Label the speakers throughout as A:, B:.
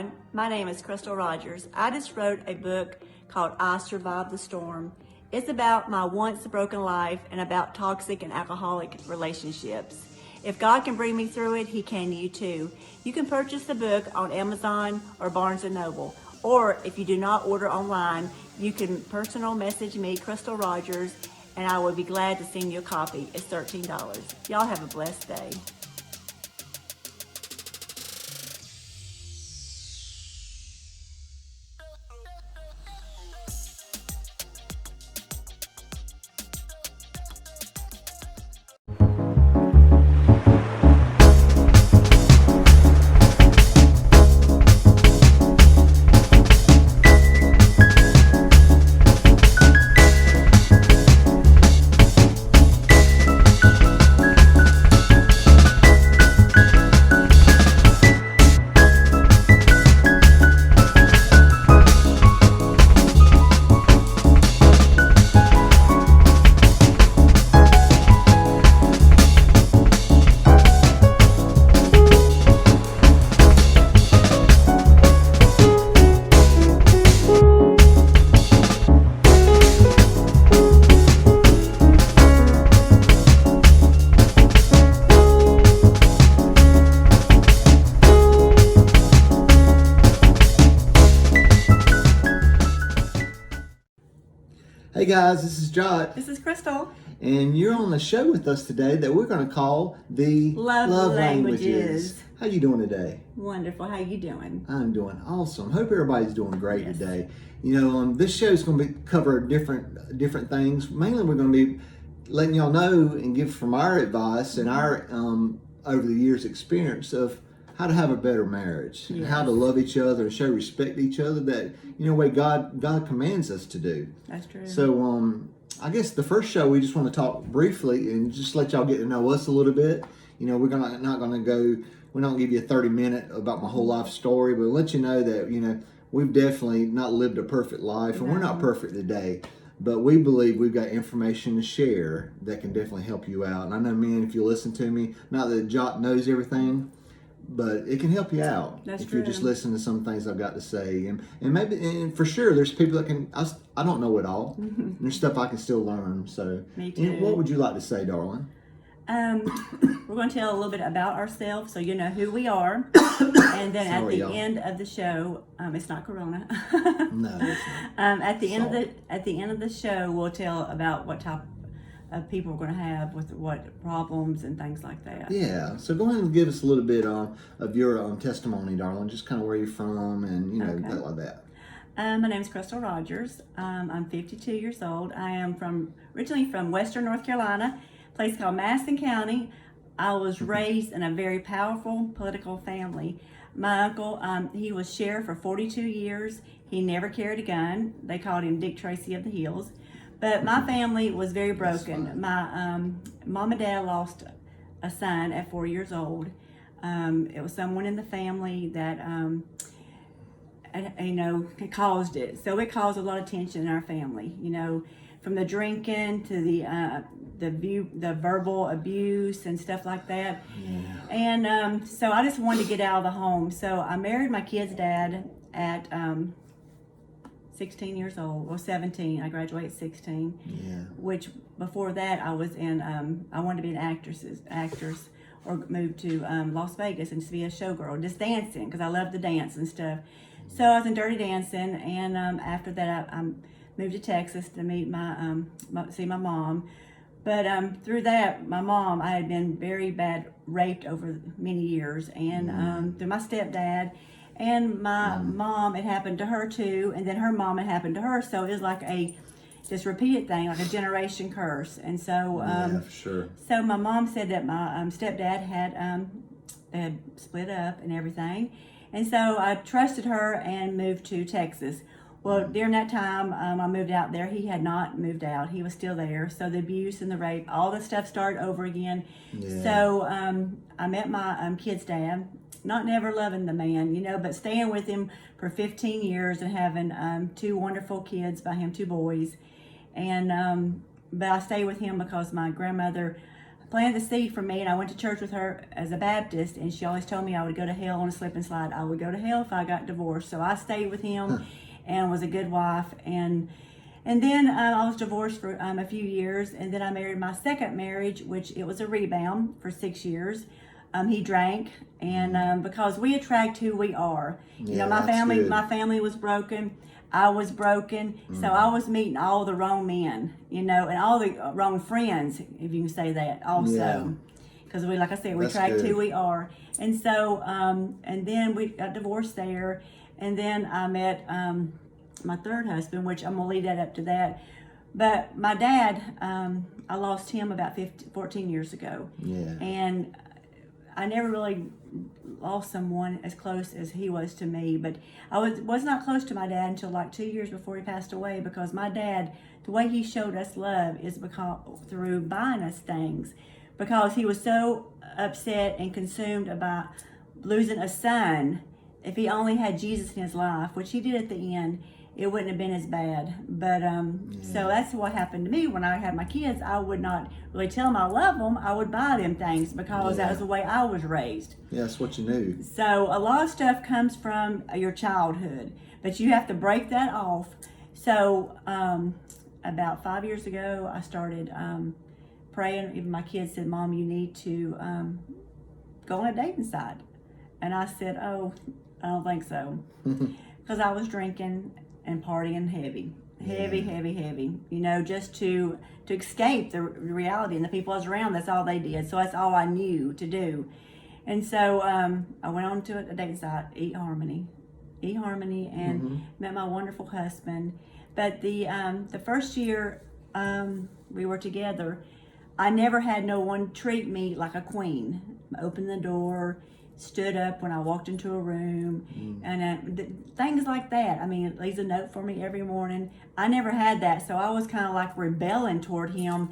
A: everyone. My name is Crystal Rogers. I just wrote a book called I Survived the Storm. It's about my once broken life and about toxic and alcoholic relationships. If God can bring me through it, He can you too. You can purchase the book on Amazon or Barnes & Noble. Or if you do not order online, you can personal message me, Crystal Rogers, and I would be glad to send you a copy. It's $13. Y'all have a blessed day.
B: Hey guys, this is Jot,
A: This is Crystal.
B: and you're on the show with us today that we're going to call the
A: Love Languages.
B: How you doing today?
A: Wonderful. How you doing?
B: I'm doing awesome. Hope everybody's doing great
A: Yes.
B: today. You know, this show is going to cover different things. Mainly, we're going to be letting y'all know and give from our advice and our over the years experience of how to have a better marriage, and how to love each other and show respect to each other. That way God commands us to do.
A: That's true.
B: So I guess the first show we just want to talk briefly and just let y'all get to know us a little bit. You know, we're not gonna give you a 30-minute about my whole life story, but let you know that we've definitely not lived a perfect life, and we're not perfect today. But we believe we've got information to share that can definitely help you out. And I know, men, if you listen to me, not that Jot knows everything, but it can help you out.
A: That's
B: if
A: true.
B: you just listen to some things I've got to say, and for sure there's people that can. I don't know it all. And there's stuff I can still learn. So,
A: Me too.
B: What would you like to say, darling?
A: We're going to tell a little bit about ourselves so you know who we are. And then at
B: Sorry,
A: the
B: y'all.
A: end of the show, it's not Corona.
B: No, it's not.
A: At the end of the show, we'll tell about what type of people we're going to have with what problems and things like that.
B: Yeah. So go ahead and give us a little bit of your testimony, darling. Just kind of where you're from and
A: Okay.
B: that like that.
A: My name is Crystal Rogers. I'm 52 years old. I am originally from Western North Carolina, a place called Madison County. I was raised in a very powerful political family. My uncle, he was sheriff for 42 years. He never carried a gun. They called him Dick Tracy of the Hills. But my family was very broken. My mom and dad lost a son at 4 years old. It was someone in the family that caused it. So it caused a lot of tension in our family. From the drinking to the verbal abuse and stuff like that. Yeah. And so I just wanted to get out of the home. So I married my kid's dad at 16 years old, or 17. I graduated 16.
B: Yeah.
A: Which before that I was in. I wanted to be an actress, or moved to Las Vegas and just be a showgirl, just dancing because I love to dance and stuff. So I was in Dirty Dancing, and after that I moved to Texas to meet see my mom. But through that, my mom, I had been very bad raped over many years, and through my stepdad. And my mom, it happened to her too, and then her mom, it happened to her. So it was like a just repeated thing, like a generation curse. And so,
B: yeah, for sure.
A: So my mom said that my stepdad had split up and everything, and so I trusted her and moved to Texas. Well, during that time, I moved out there. He had not moved out. He was still there. So the abuse and the rape, all the stuff started over again. Yeah. So I met my kid's dad. Not never loving the man, but staying with him for 15 years and having two wonderful kids by him, two boys. And but I stayed with him because my grandmother planted the seed for me, and I went to church with her as a Baptist, and she always told me I would go to hell on a slip and slide. I would go to hell if I got divorced. So I stayed with him and was a good wife. And then I was divorced for a few years, and then I married my second marriage, which it was a rebound for 6 years. He drank, and because we attract who we are. You know,
B: that's good.
A: my family was broken. I was broken, so I was meeting all the wrong men, you know, and all the wrong friends, if you can say that, also. Because we, like I said, we
B: That's
A: attract
B: good.
A: who we are. And so, and then we got divorced there, and then I met my third husband, which I'm going to leave that up to that. But my dad, I lost him about 14 years ago.
B: Yeah.
A: And I never really lost someone as close as he was to me, but I was not close to my dad until like 2 years before he passed away, because my dad, the way he showed us love is through buying us things, because he was so upset and consumed about losing a son. If he only had Jesus in his life, which he did at the end, it wouldn't have been as bad. But so that's what happened to me when I had my kids. I would not really tell them I love them. I would buy them things because that was the way I was raised.
B: Yeah, that's what you knew.
A: So a lot of stuff comes from your childhood, but you have to break that off. So about 5 years ago, I started praying. Even my kids said, "Mom, you need to go on a dating site." And I said, "Oh, I don't think so," because I was drinking and partying heavy, you know, just to escape the reality and the people I was around. That's all they did. So that's all I knew to do. And so I went on to a dating site, eHarmony, and met my wonderful husband. But the first year we were together, I never had no one treat me like a queen. Opened the door, stood up when I walked into a room, and things like that. I mean, leaves a note for me every morning. I never had that, so I was kind of like rebelling toward him,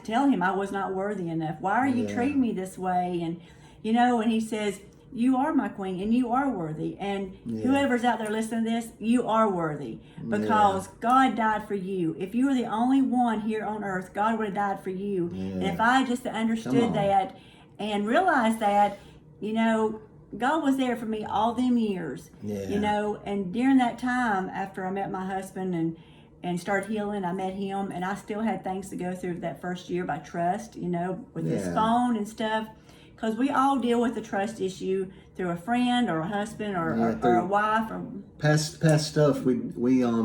A: tell him I was not worthy enough. Why are you treating me this way? And you know, and he says, "You are my queen, and you are worthy. And whoever's out there listening to this, you are worthy, because God died for you. If you were the only one here on earth, God would have died for you. And if I just understood that and realized that, you know, God was there for me all them years, you know, and during that time, after I met my husband and started healing, I met him, and I still had things to go through that first year by trust, you know, with his phone and stuff, because we all deal with a trust issue through a friend or a husband or a wife or
B: past stuff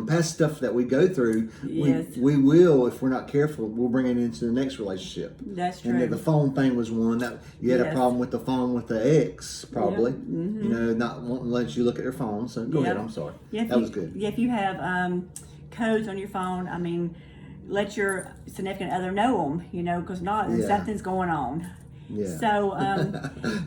B: past stuff that we go through.
A: Yes.
B: We will, if we're not careful, we'll bring it into the next relationship.
A: That's true.
B: And the phone thing was one that you had a problem with the phone with the ex, probably. You know, not wanting to let you look at their phone. So go ahead. I'm sorry. That was good.
A: If you have codes on your phone, I mean, let your significant other know them. You know, because something's going on.
B: Yeah.
A: So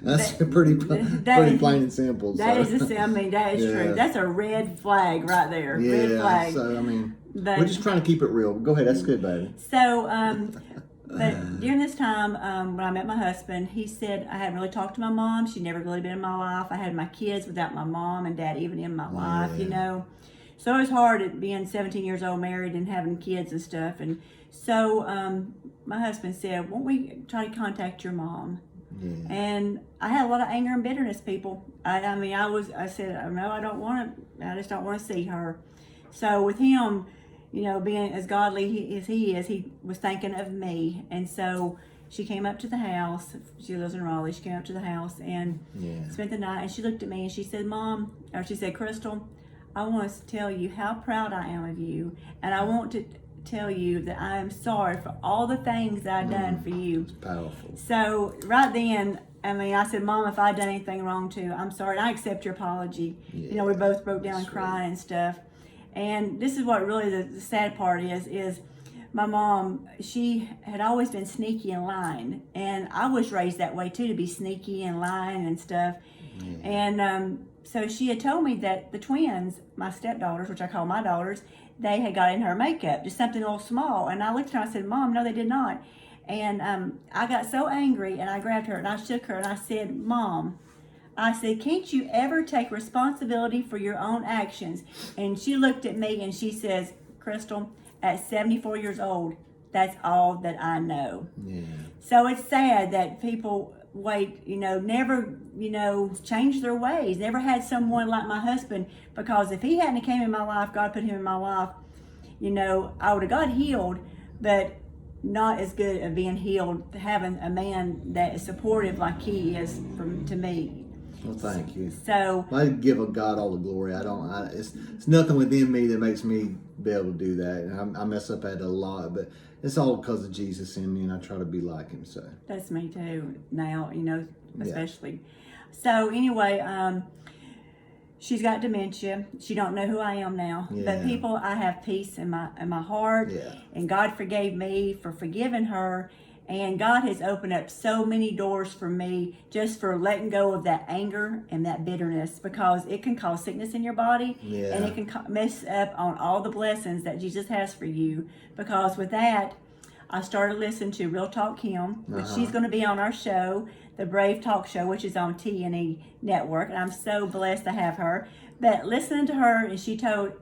B: that's pretty plain and simple.
A: That is true. That's a red flag right there.
B: Yeah.
A: Red flag.
B: So I mean, we're just trying to keep it real. Go ahead. That's good, baby.
A: So, but during this time, when I met my husband, he said I hadn't really talked to my mom. She'd never really been in my life. I had my kids without my mom and dad even in my life. You know, so it was hard at being 17 years old, married, and having kids and stuff. And so my husband said, "Won't we try to contact your mom?" And I had a lot of anger and bitterness, people. I said, "No, I don't want to. I just don't want to see her." So with him, you know, being as godly as he is, he was thinking of me. And so she came up to the house. She lives in Raleigh. She came up to the house and spent the night. And she looked at me and she said, she said, "Crystal, I want to tell you how proud I am of you. And I want to tell you that I am sorry for all the things that I've done for you."
B: It's powerful.
A: So right then, I mean, I said, "Mom, if I've done anything wrong too, I'm sorry. And I accept your apology." You know, we both broke down crying and stuff. And this is what really the sad part is my mom, she had always been sneaky and lying. And I was raised that way too, to be sneaky and lying and stuff. And so she had told me that the twins, my stepdaughters, which I call my daughters, they had got in her makeup, just something a little small. And I looked at her and I said, "Mom, no, they did not." And I got so angry, and I grabbed her and I shook her and I said, "Mom," I said, "can't you ever take responsibility for your own actions?" And she looked at me and she says, "Crystal, at 74 years old, That's all that I know.
B: Yeah.
A: So it's sad that people never, change their ways. Never had someone like my husband, because if he hadn't came in my life, God put him in my life, I would have got healed, but not as good at being healed, having a man that is supportive like he is to me.
B: Well, thank you.
A: So
B: I give God all the glory. It's nothing within me that makes me be able to do that. And I mess up at it a lot, but it's all because of Jesus in me, and I try to be like him. So
A: that's me too now, especially. So anyway, she's got dementia. She don't know who I am now.
B: Yeah.
A: But people, I have peace in my heart.
B: Yeah.
A: And God forgave me for forgiving her. And God has opened up so many doors for me just for letting go of that anger and that bitterness, because it can cause sickness in your body.
B: Yeah.
A: And it can mess up on all the blessings that Jesus has for you. Because with that, I started listening to Real Talk Kim, which she's going to be on our show, the Brave Talk Show, which is on TNE Network. And I'm so blessed to have her. But listening to her, and she told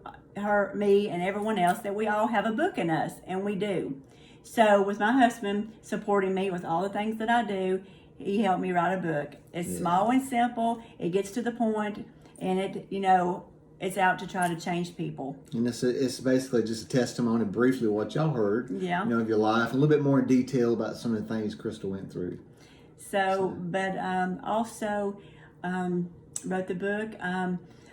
A: me and everyone else that we all have a book in us, and we do. So with my husband supporting me with all the things that I do, he helped me write a book. It's small and simple. It gets to the point, and it's out to try to change people.
B: And it's basically just a testimony, briefly, what y'all heard.
A: Yeah.
B: Of your life, a little bit more in detail about some of the things Crystal went through.
A: But also wrote the book.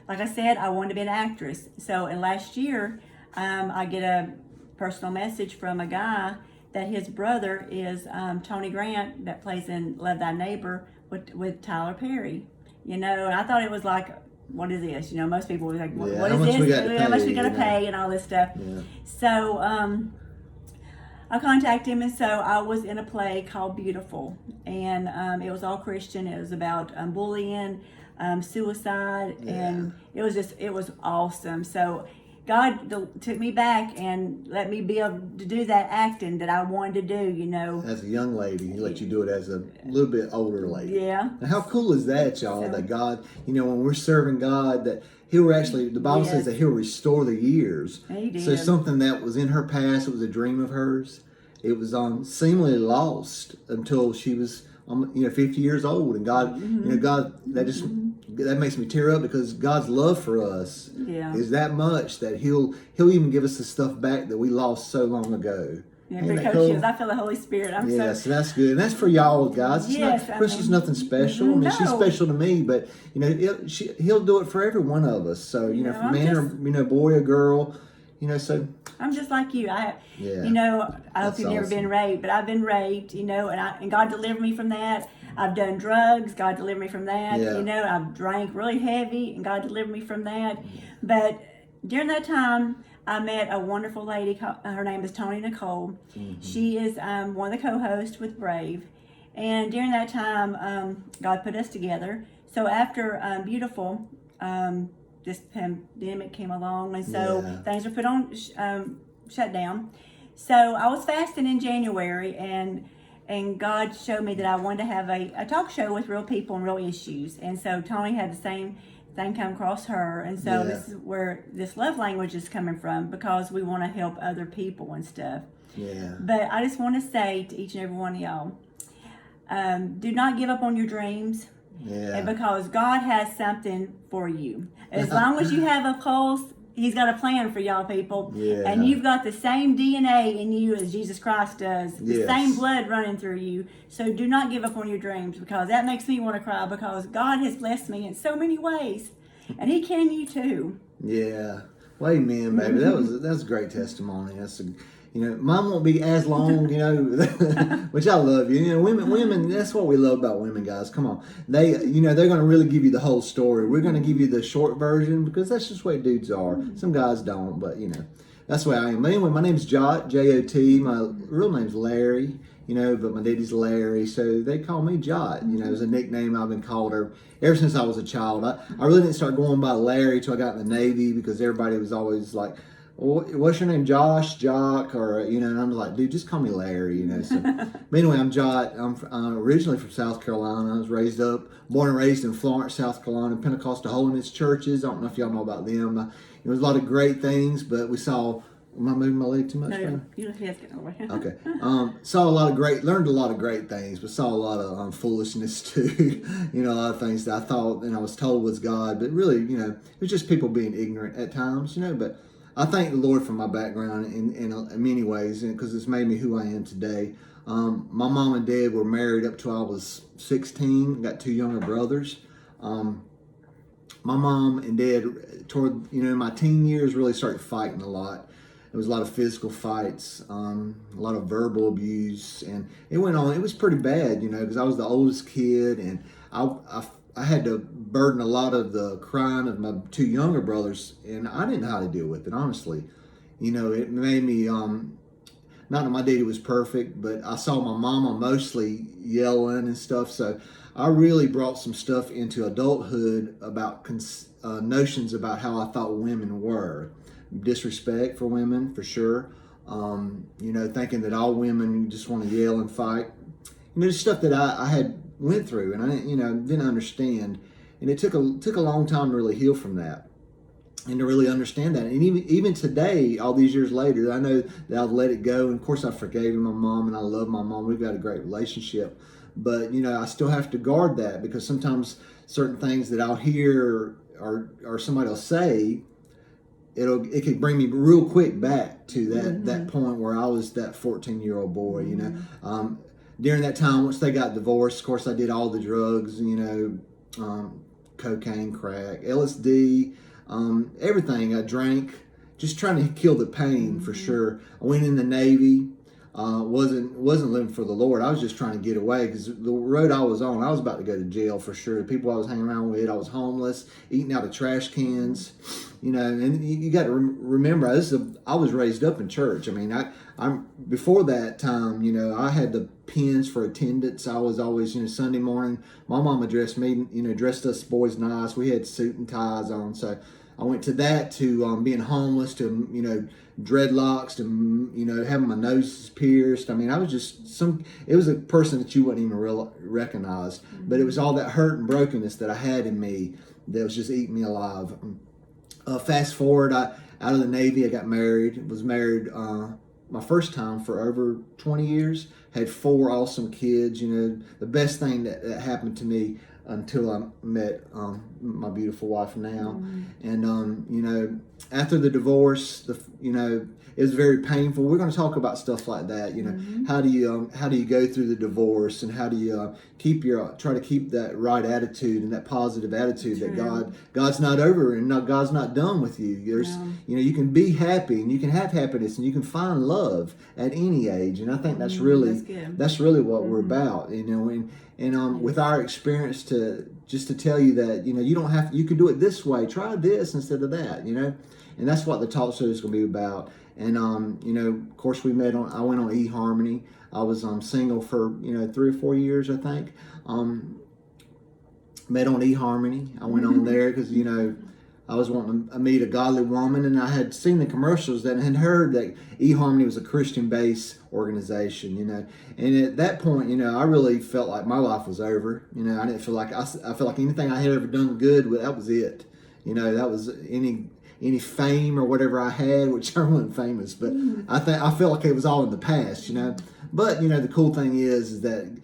A: Like I said, I wanted to be an actress. So in last year, I get a personal message from a guy that his brother is Tony Grant, that plays in Love Thy Neighbor with Tyler Perry. And I thought it was like, what is this? most people were like, what is this? How much we got to pay and all this stuff.
B: Yeah.
A: So I contacted him, and so I was in a play called Beautiful, and it was all Christian. It was about bullying, suicide, and it was awesome. So God took me back and let me be able to do that acting that I wanted to do,
B: As a young lady, He let you do it as a little bit older lady.
A: Yeah.
B: And how cool is that, y'all, that God, when we're serving God, that He'll actually, the Bible says that He'll restore the years.
A: He did.
B: So something that was in her past, it was a dream of hers, it was seemingly lost until she was 50 years old, and God, God, that makes me tear up, because God's love for us is that much that He'll even give us the stuff back that we lost so long ago.
A: Yeah, because I feel the Holy Spirit.
B: So that's good, and that's for y'all guys. Crystal's nothing special. I mean, she's special to me, but He'll do it for every one of us. So for man or boy or girl, so.
A: I'm just like you. I hope
B: That's
A: you've never
B: awesome.
A: been raped, but I've been raped, and God delivered me from that. I've done drugs, God delivered me from that.
B: Yeah.
A: I've drank really heavy, and God delivered me from that. But during that time, I met a wonderful lady. Her name is Tony Nicole.
B: Mm-hmm.
A: She is one of the co-hosts with Brave. And during that time, God put us together. So after Beautiful, this pandemic came along, and so things were put on shut down. So I was fasting in January, and God showed me that I wanted to have a talk show with real people and real issues. And so Tony had the same thing come across her, and so this is where this love language is coming from, because we want to help other people and stuff.
B: Yeah.
A: But I just want to say to each and every one of y'all, do not give up on your dreams.
B: Yeah.
A: Because God has something for you. As long as you have a pulse, He's got a plan for y'all people.
B: Yeah.
A: And you've got the same DNA in you as Jesus Christ does. The same blood running through you. So do not give up on your dreams, because that makes me want to cry, because God has blessed me in so many ways. And He can you too.
B: Yeah. Well, amen, baby. That's a great testimony. Mine won't be as long, which I love you. Women, that's what we love about women, guys. Come on. They're going to really give you the whole story. We're going to give you the short version, because that's just the way dudes are. Some guys don't, but that's the way I am. But anyway, my name's Jot, J-O-T. My real name's Larry, but my daddy's Larry, so they call me Jot. It's a nickname I've been called ever since I was a child. I really didn't start going by Larry till I got in the Navy, because everybody was always like, well, what's your name, Josh, Jock, or and I'm like, dude, just call me Larry, So, but anyway, I'm Jot. I'm originally from South Carolina. I was born and raised in Florence, South Carolina, Pentecostal Holiness churches. I don't know if y'all know about them. There was a lot of great things, but we saw Am I moving my leg too much?
A: No, you don't have to get in the way.
B: Okay. Learned a lot of great things, but saw a lot of foolishness too. A lot of things that I thought and I was told was God, but really, it was just people being ignorant at times, But I thank the Lord for my background in many ways, because it's made me who I am today. My mom and dad were married up till I was 16. Got 2 younger brothers. My mom and dad, toward my teen years, really started fighting a lot. There was a lot of physical fights, a lot of verbal abuse, and it went on. It was pretty bad, because I was the oldest kid, and I had to burden a lot of the crying of my 2 younger brothers, and I didn't know how to deal with it, honestly. It made me, not that my daddy was perfect, but I saw my mama mostly yelling and stuff, so I really brought some stuff into adulthood about notions about how I thought women were. Disrespect for women, for sure. Thinking that all women just want to yell and fight. Just stuff that I had went through, and I didn't understand. And it took a long time to really heal from that, and to really understand that. And even today, all these years later, I know that I've let it go. And of course, I forgave my mom, and I love my mom. We've got a great relationship. But I still have to guard that, because sometimes certain things that I'll hear or somebody will say, it could bring me real quick back to that point where I was that 14-year-old boy. During that time, once they got divorced, of course I did all the drugs. Cocaine, crack, LSD, everything. I drank, just trying to kill the pain, for sure. I went in the Navy. Wasn't living for the Lord. I was just trying to get away, because the road I was on, I was about to go to jail for sure. The people I was hanging around with, I was homeless, eating out of trash cans, And you got to remember, I was raised up in church. I mean, I'm before that time, I had the pins for attendance. I was always, Sunday morning. My mama dressed me, dressed us boys nice. We had suit and ties on, so I went to that, to being homeless, to dreadlocks, to having my nose pierced. I mean, I was just it was a person that you wouldn't even recognize, but it was all that hurt and brokenness that I had in me that was just eating me alive. Fast forward, out of the Navy, I got married. Was married my first time for over 20 years. Had 4 awesome kids. The best thing that happened to me until I met my beautiful wife now. And after the divorce, it was very painful. We're going to talk about stuff like that. How do you go through the divorce, and how do you try to keep that right attitude and that positive attitude that God's not over, and God's not done with you. You can be happy, and you can have happiness, and you can find love at any age. And I think that's really what we're about. And with our experience, to tell you that you don't have, you can do it this way. Try this instead of that. And that's what the talk show is going to be about. And of course, I went on eHarmony. I was single for 3 or 4 years, I think. Met on eHarmony. I went on there because I was wanting to meet a godly woman, and I had seen the commercials and had heard that eHarmony was a Christian-based organization, And at that point, I really felt like my life was over. I didn't feel like I felt like anything I had ever done good, that was it. That was any fame or whatever I had, which I wasn't famous, but I felt like it was all in the past, But the cool thing is that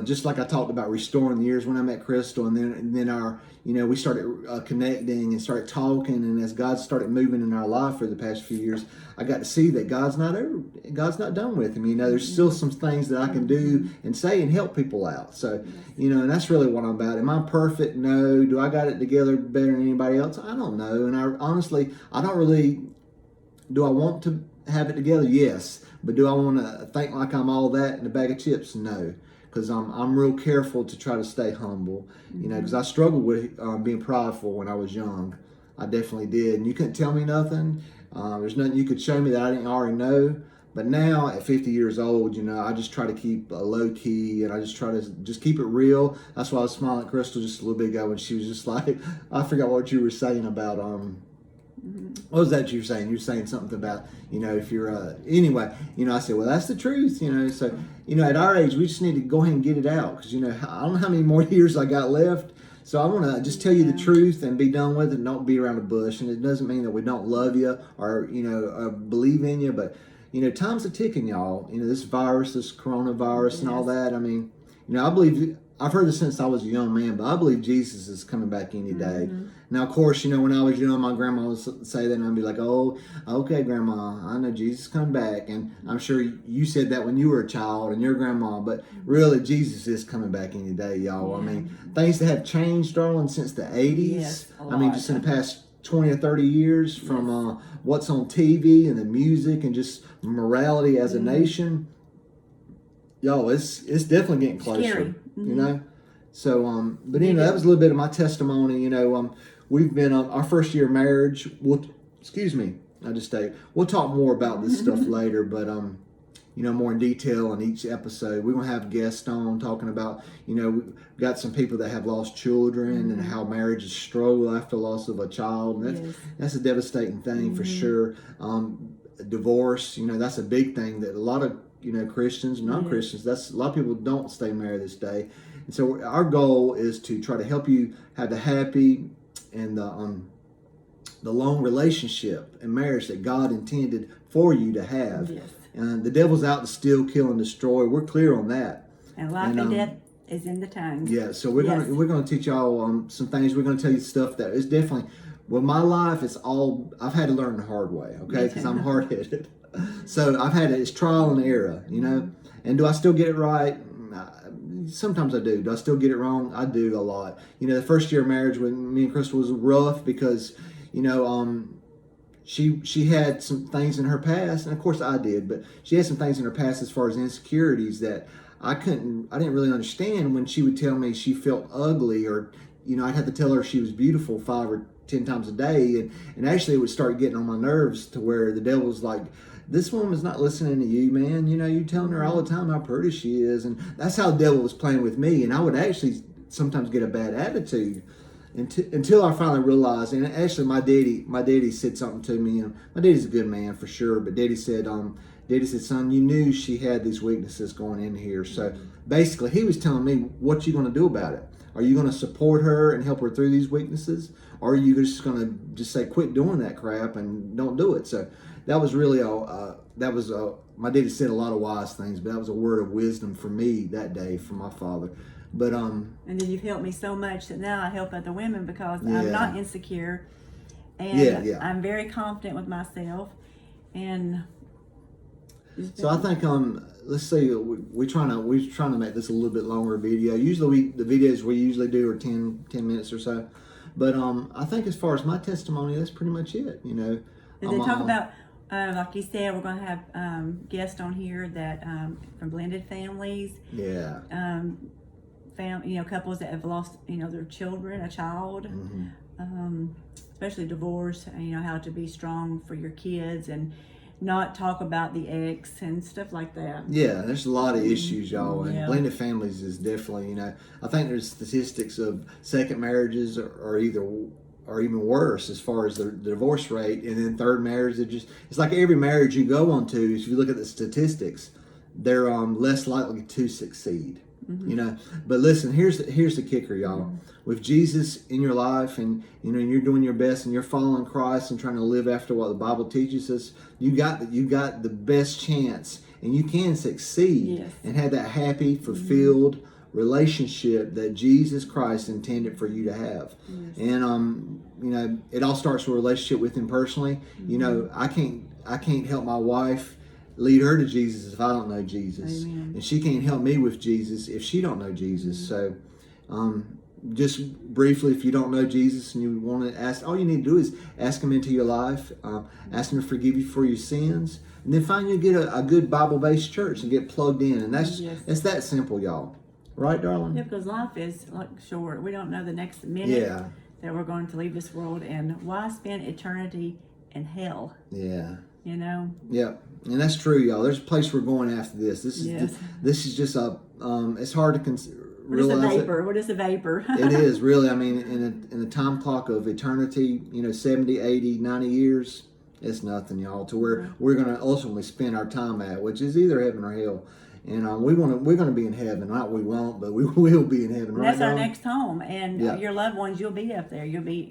B: just like I talked about restoring the years when I met Crystal, and then our, we started connecting and started talking, and as God started moving in our life for the past few years, I got to see that God's not done with him. There's still some things that I can do and say and help people out. So, and that's really what I'm about. Am I perfect? No. Do I got it together better than anybody else? I don't know. And I don't really, do I want to have it together? Yes. But do I want to think like I'm all that in a bag of chips? No. Because I'm real careful to try to stay humble, because I struggled with being prideful when I was young. I definitely did. And you couldn't tell me nothing. There's nothing you could show me that I didn't already know. But now at 50 years old, I just try to keep a low key, and I just try to just keep it real. That's why I was smiling at Crystal just a little bit ago when she was just like, I forgot what you were saying about, what was that you were saying? You were saying something about, if you're, anyway, I said, well, that's the truth, so, at our age, we just need to go ahead and get it out, because, I don't know how many more years I got left, So I want to just tell you the truth and be done with it, and don't beat around the bush. And it doesn't mean that we don't love you or, believe in you, but, time's a ticking, y'all. This virus, this coronavirus and all that. I mean, I believe, I've heard this since I was a young man, but I believe Jesus is coming back any day. Now, of course, when I was young, my grandma would say that, and I'd be like, oh, okay, Grandma, I know Jesus is coming back. And I'm sure you said that when you were a child and your grandma, but really, Jesus is coming back any day, y'all. I mean, things that have changed, darling, since the 80s.
A: Yes, a
B: I mean,
A: lot.
B: just in the past 20 or 30 years from what's on TV and the music and just morality as a nation. Yo, it's definitely getting closer,
A: Scary.
B: So, but that was a little bit of my testimony. We've been our first year of marriage. We'll talk more about this stuff later, but more in detail in each episode. We're gonna have guests on talking about, we've got some people that have lost children and how marriages struggle after loss of a child. And that's a devastating thing for sure. Divorce, that's a big thing that a lot of Christians, non-Christians, a lot of people don't stay married this day. And so our goal is to try to help you have the happy and the long relationship and marriage that God intended for you to have.
A: Yes.
B: And the devil's out to steal, kill, and destroy. We're clear on that.
A: And life and death is in the tongue.
B: Yeah, so we're gonna teach y'all some things. We're gonna tell you stuff that is definitely. Well, my life is all I've had to learn the hard way. Okay, because I'm hard headed. So I've had it's trial and error. And do I still get it right? Sometimes I do. Do I still get it wrong? I do a lot. The first year of marriage with me and Crystal was rough because, she had some things in her past, and of course I did, but she had some things in her past as far as insecurities that I didn't really understand when she would tell me she felt ugly, or, I'd have to tell her she was beautiful 5 or 10 times a day, and actually it would start getting on my nerves to where the devil's like, this woman's not listening to you, man. You're telling her all the time how pretty she is. And that's how the devil was playing with me. And I would actually sometimes get a bad attitude until I finally realized. And actually, my daddy said something to me. And my daddy's a good man for sure. But Daddy said, son, you knew she had these weaknesses going in here. So basically, he was telling me, what you going to do about it? Are you going to support her and help her through these weaknesses? Or are you just going to just say, quit doing that crap and don't do it? So that was really my daddy said a lot of wise things, but that was a word of wisdom for me that day from my father. But
A: and then you've helped me so much that now I help other women because I'm not insecure, and I'm very confident with myself. And
B: so I think let's see, we're trying to make this a little bit longer video. Usually the videos we usually do are 10 minutes or so, but I think as far as my testimony, that's pretty much it.
A: And then talk about. Like you said, we're going to have guests on here that from blended families.
B: Yeah.
A: Couples that have lost, their children, a child, especially divorce. How to be strong for your kids and not talk about the ex and stuff like that.
B: Yeah, there's a lot of issues, y'all. And blended families is definitely, I think there's statistics of second marriages are even worse as far as the divorce rate, and then third marriage, it's like every marriage you go on to, if you look at the statistics, they're less likely to succeed. But listen, here's the kicker, y'all. With Jesus in your life, and you're doing your best and you're following Christ and trying to live after what the Bible teaches us, you got the best chance, and you can succeed and have that happy, fulfilled relationship that Jesus Christ intended for you to have. And it all starts with a relationship with him personally. I can't help my wife lead her to Jesus if I don't know Jesus.
A: Amen.
B: And she can't help me with Jesus if she don't know Jesus. So just briefly, if you don't know Jesus and you want to ask, all you need to do is ask him into your life, ask him to forgive you for your sins, and then finally get a good Bible-based church and get plugged in. And that's that simple, y'all. Right, darling?
A: Yeah, because life is short. We don't know the next minute that we're going to leave this world, and why spend eternity in hell?
B: Yeah.
A: Yeah,
B: and that's true, y'all. There's a place we're going after this. This is just a. It's hard to realize.
A: What is a vapor?
B: It is really. I mean, in a time clock of eternity, 70, 80, 90 years, it's nothing, y'all. To where we're going to ultimately spend our time at, which is either heaven or hell. And we're gonna be in heaven. Not we won't, but we will be in heaven.
A: And
B: Right?
A: that's our
B: Dawn?
A: next home, and
B: Yeah.
A: your loved ones, you'll be up there. You'll be,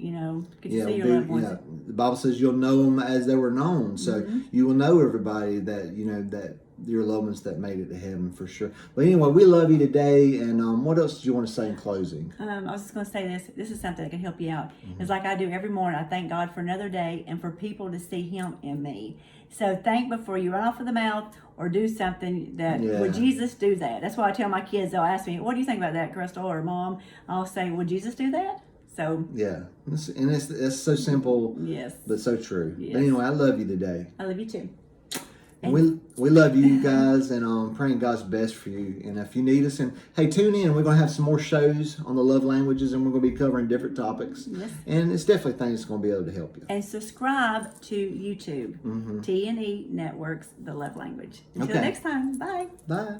A: get to
B: Yeah,
A: see your
B: we'll
A: loved
B: be,
A: ones.
B: yeah. The Bible says you'll know them as they were known. So you will know everybody that that your loved ones that made it to heaven for sure. But anyway, we love you today. And what else do you want to say in closing?
A: I was just going to say this. This is something that can help you out. It's like I do every morning. I thank God for another day and for people to see Him in me. So think before you run off of the mouth or do something that, would Jesus do that? That's why I tell my kids, they'll ask me, what do you think about that, Crystal or Mom? I'll say, would Jesus do that? So.
B: Yeah. It's so simple,
A: Yes.
B: but so true.
A: Yes.
B: But anyway, I love you today.
A: I love you too.
B: And we love you guys, and praying God's best for you. And if you need us, and hey, tune in. We're gonna have some more shows on the love languages, and we're gonna be covering different topics.
A: Yes.
B: And it's definitely things that's gonna be able to help you.
A: And subscribe to YouTube, T&E Networks, The Love Language. Until
B: Okay.
A: next time, bye.
B: Bye.